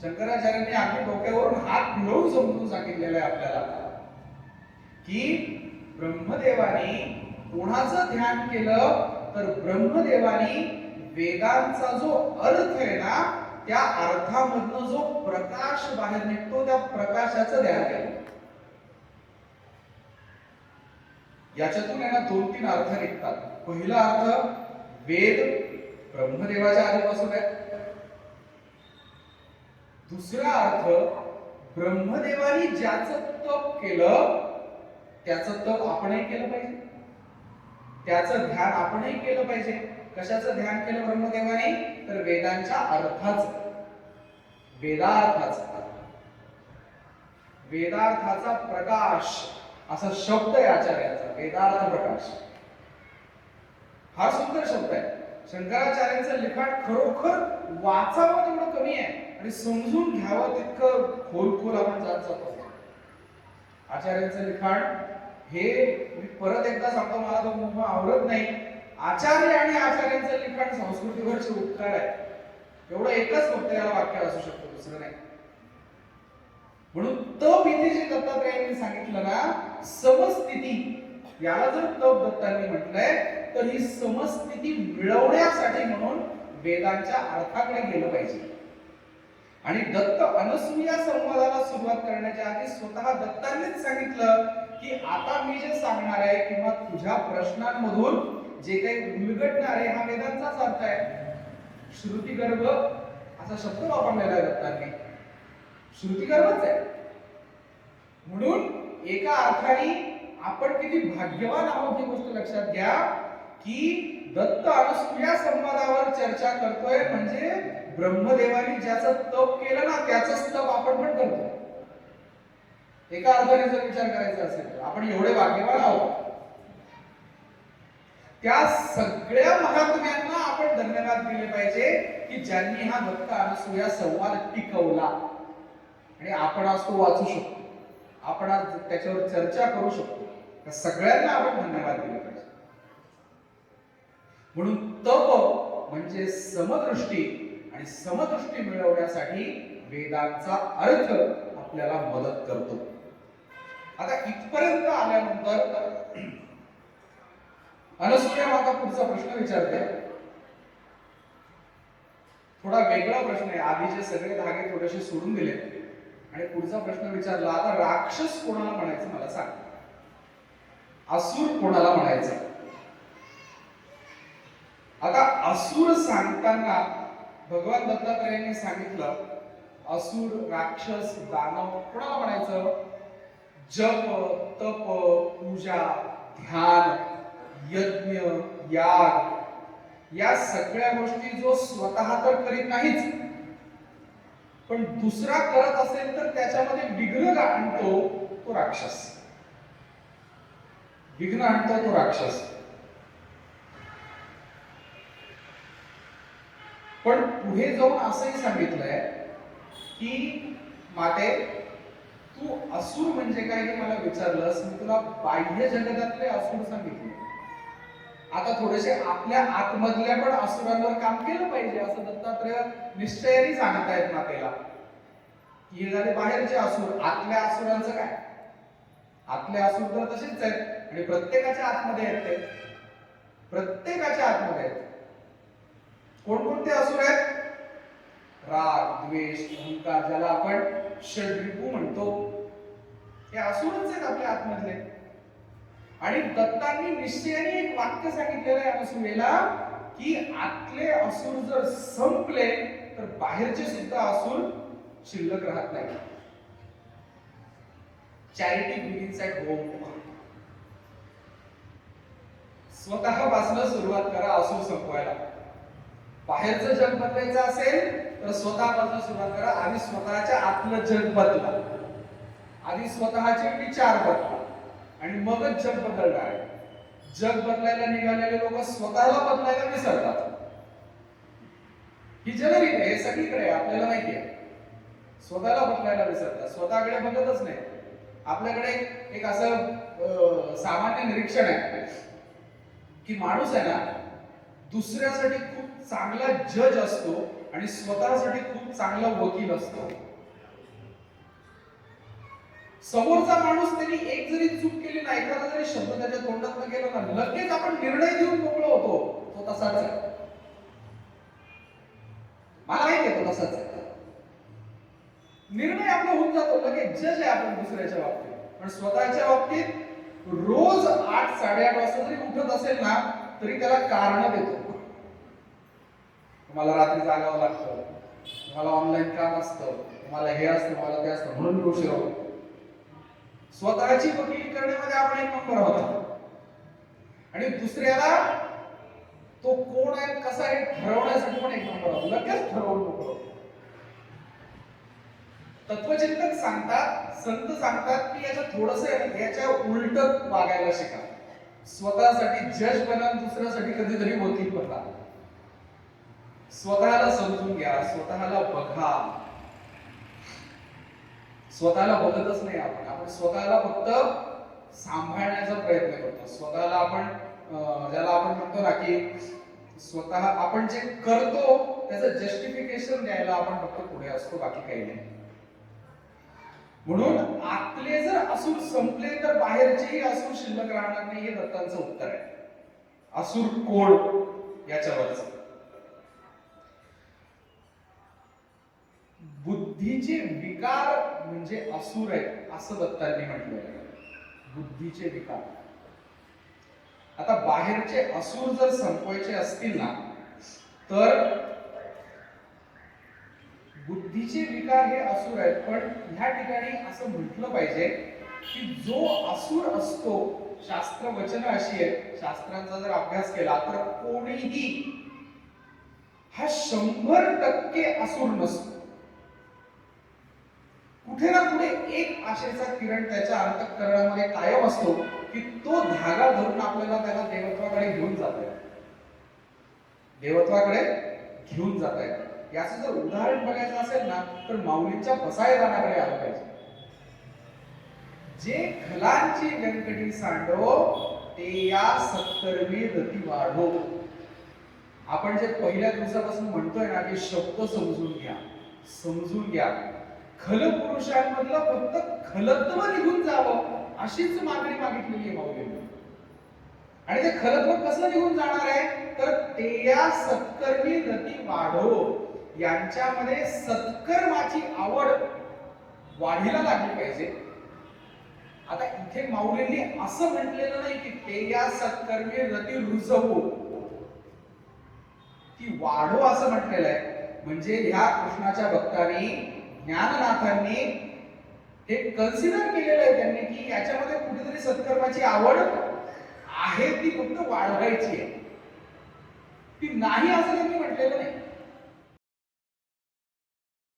शंकराचार्यांनी अगदी डोक्यावरून हात फिरवून समजून सांगितलेलं आहे आपल्याला की ब्रह्मदेवानी कोणाचं ध्यान केलं तर ब्रह्मदेवानी वेदांचा जो अर्थ आहे ना त्या अर्थामधनं जो प्रकाश बाहेर निघतो त्या प्रकाशाचं ध्यान केलं. याच्यातून आहे ना 2-3 अर्थ निघतात. पहिला अर्थ वेद ब्रह्मदेवाच्या आधीपासून आहे. दुसरा अर्थ ब्रह्मदेवानी ज्याचं तप केलं त्याचं तप आपणही केलं पाहिजे, त्याचं ध्यान आपणही केलं पाहिजे. कशाचं ध्यान केलं ब्रह्मदेवानी तर वेदांच्या अर्थाचं, वेदार्थाचा प्रकाश असा शब्द आहे आचार्याचा, वेदार्थ प्रकाश. हा सुंदर शब्द आहे. शंकराचार्यांचं लिखाण खरोखर वाचावं तेवढं कमी आहे आणि समजून घ्यावं तितकं खोल आपण जात जातो. आचार्यांचं लिखाण हे मी परत एकदा सांगतो, मला तो मोह आवडत नाही. आचार्य आणि आचार्यांचं लिखाण संस्कृतीवरचे उपकार आहे एवढं एकच फक्त याला वाक्य असू शकतं, दुसरं नाही. म्हणून तप इथे जे दत्तात्रयांनी सांगितलं ना समस्थिती, याला जर तप दत्तांनी म्हटलंय तर ही समस्थिती मिळवण्यासाठी म्हणून वेदांच्या अर्थाकडे गेलं पाहिजे. आणि दत्त अनसूया संवादाला सुरुवात करण्याच्या आधी स्वतः दत्तांनीच सांगितलं की आता मी जे सांगणार आहे किंवा तुझ्या प्रश्नांमधून जे काही उलगडणार आहे हा वेदांचाच अर्थ आहे. श्रुतिगर्भ असा शब्द वापरलेला आहे दत्तांनी, श्रुतिगर्भच आहे. म्हणून एका अर्थाने आपण किती भाग्यवान आहोत ही गोष्ट लक्षात घ्या की दत्त अनसूया संवादावर चर्चा करतोय म्हणजे ब्रह्मदेवानी ज्याचं तप केलं ना त्याचंच तप आपण पण करतो. एका अर्थाने जर विचार करायचा असेल तर आपण एवढे भाग्यवान आहोत. त्या सगळ्या महात्म्यांना आपण धन्यवाद दिले पाहिजे की ज्यांनी हा दत्त अनसूया संवाद टिकवला आणि आपण आज तो वाचू शकतो, आपण आज त्याच्यावर चर्चा करू शकतो. त्या सगळ्यांना आपण धन्यवाद दिले पाहिजे. म्हणून तप म्हणजे समदृष्टी आणि समदृष्टी मिळवण्यासाठी वेदांचा अर्थ आपल्याला मदत करतो. आता इथपर्यंत आल्यानंतर अनसूया माता पुढचा प्रश्न विचारते. थोडा वेगळा प्रश्न आहे. आधीचे सगळे धागे थोडेसे सोडून दिले आणि पुढचा प्रश्न विचारला. आता राक्षस कोणाला म्हणायचं मला सांग, असुर कोणाला म्हणायचं. आता असुर सांगताना भगवान दत्तात्रयांनी सांगितलं असुर, राक्षस, दानव कोणाला म्हणायचं. जप, तप, पूजा, ध्यान, यज्ञ, याग या सगळ्या गोष्टी जो स्वतः तर करीत नाहीच पण दुसरा करत असेल तर त्याच्यामध्ये विघ्न आणतो तो राक्षस, विघ्न आणतो तो राक्षस. पण पुढे जाऊन असंही सांगितलंय की माते तू असुर म्हणजे काय हे मला विचारलंस, मी तुला बाह्य जगतातले असुर सांगितले. आता थोडेसे आपल्या आतमधल्या पण असुरांवर काम केलं पाहिजे असं दत्तात्रय निश्चयाने सांगतायत मातेला. हे झाले बाहेरचे असुर. आतल्या असुरांचं काय, आतले असुर तर तसेच आहेत आणि प्रत्येकाच्या आतमध्ये आहेत. ते प्रत्येकाच्या आतमध्ये आहेत. कोणकोणते असुर आहेत. राग, द्वेष, अहंकार, ज्याला आपण षड्रिपू म्हणतो, हे असुरच आहेत आपल्या आतमधले. आणि दत्तांनी निश्चयाने एक वाक्य सांगितलेलं आहे अनसूयेला की आतले असुर जर संपले तर बाहेरचे सुद्धा असुर शिल्लक राहत नाही. Charity begins at home. स्वतःपासून सुरुवात करा असुर संपवायला. बाहेरचं जग बदलायचं असेल तर स्वतःपासून सुरुवात करा. आधी स्वतःच्या आतलं जग बदला, आधी स्वतःचे विचार बदला आणि मगच जग बदलणार आहे. जग बदलायला निघालेले लोक स्वतःला बदलायला विसरतात. ही जनरीत आहे, सगळीकडे आपल्याला माहिती आहे. स्वतःला बदलायला विसरतात, स्वतःकडे बघतच नाही. आपल्याकडे एक असं सामान्य निरीक्षण आहे की माणूस आहे ना दुसऱ्यासाठी खूप चांगला जज असतो आणि स्वतःसाठी खूप चांगला वकील असतो. समोरचा माणूस त्यांनी एक जरी चूक केली ना, एखादा जरी शब्द त्याच्या तोंडात गेला ना, लगेच आपण निर्णय देऊन मोकळं होतो. तो तसाच आहे, मला माहिती आहे तो तसाच आहे. निर्णय आपला होऊन जातो, लगेच जज आहे आपण दुसऱ्याच्या बाबतीत. पण स्वतःच्या बाबतीत रोज 8-8:30 वाजता जरी उठत असेल ना, तरी त्याला कारण देतो. तुम्हाला रात्री जागावं लागतं, तुम्हाला ऑनलाईन काम असतं, तुम्हाला हे असतं, मला ते असतं, म्हणून मी उशीर होतो. स्वतःची वकिली करण्यामध्ये आपण एक नंबर होता आणि दुसऱ्याला तो कोण आहे कसा आहे ठरवण्यासाठी पण एक नंबर होता. लगेच ठरवून मोकळं. तत्वचिंतक सांगतात, संत सांगतात की याच्या थोडस याच्या उलट वागायला शिका. स्वतःसाठी जज बना, दुसऱ्यासाठी कधीतरी वकील बना. स्वतःला समजून घ्या, स्वतःला बघा. स्वतःला बघतच नाही आपण स्वतःला फक्त सांभाळण्याचा प्रयत्न करतो. स्वतःला आपण ज्याला आपण म्हणतो ना की स्वतः आपण जे करतो त्याचं जस्टिफिकेशन द्यायला आपण फक्त पुढे असतो, बाकी काही नाही. म्हणून आतले जर असुर संपले तर बाहेरचेही असुर शिल्लक राहणार नाही, हे दत्तांचं उत्तर आहे. असुर कोण याच्यावरच. बुद्धीचे विकार म्हणजे असुर आहेत असं दत्तांनी म्हटलेलं आहे. बुद्धीचे विकार. आता बाहेरचे असुर जर संपवायचे असतील ना, तर बुद्धीचे विकार हे असुर आहेत. पण ह्या ठिकाणी असं म्हटलं पाहिजे की जो असुर असतो, शास्त्र वचन अशी आहेत, शास्त्रांचा जर अभ्यास केला तर कोणीही हा 100% असुर नसतो. कुठे ना कुठे एक आशेचा किरण त्याच्या अंतःकरणामध्ये कायम असतो की तो धागा धरून आपल्याला त्याला देवत्वाकडे घेऊन जातोय, देवत्वाकडे घेऊन जात आहे. याचं जर उदाहरण बघायचं असेल ना, तर माऊलींच्या बसायदानाकडे आलं पाहिजे. जे खलांची व्यंकटी सांडो ते या सत्कर्मी रती वाढो. आपण जे पहिल्या दिवसापासून म्हणतोय ना की शब्द समजून घ्या, समजून घ्या. खल पुरुषांमधलं फक्त खलत्व निघून जावं अशीच मागणी मागितलेली आहे माऊलींनी. आणि ते खलत्व कसं निघून जाणार आहे, तर ते या सत्कर्मी रती वाढो. यांच्यामध्ये सत्कर्माची आवड वाढीला लागली पाहिजे. आता इथे माऊलींनी असं म्हटलेलं नाही की ते या सत्कर्मी रती रुजवू, ती वाढो असं म्हटलेलं आहे. म्हणजे ह्या कृष्णाच्या भक्तांनी, ज्ञाननाथांनी हे कन्सिडर केलेलं आहे त्यांनी की याच्यामध्ये कुठेतरी सत्कर्माची आवड आहे, ती फक्त वाढवायची आहे, ती नाही असं त्यांनी म्हटलेलं नाही.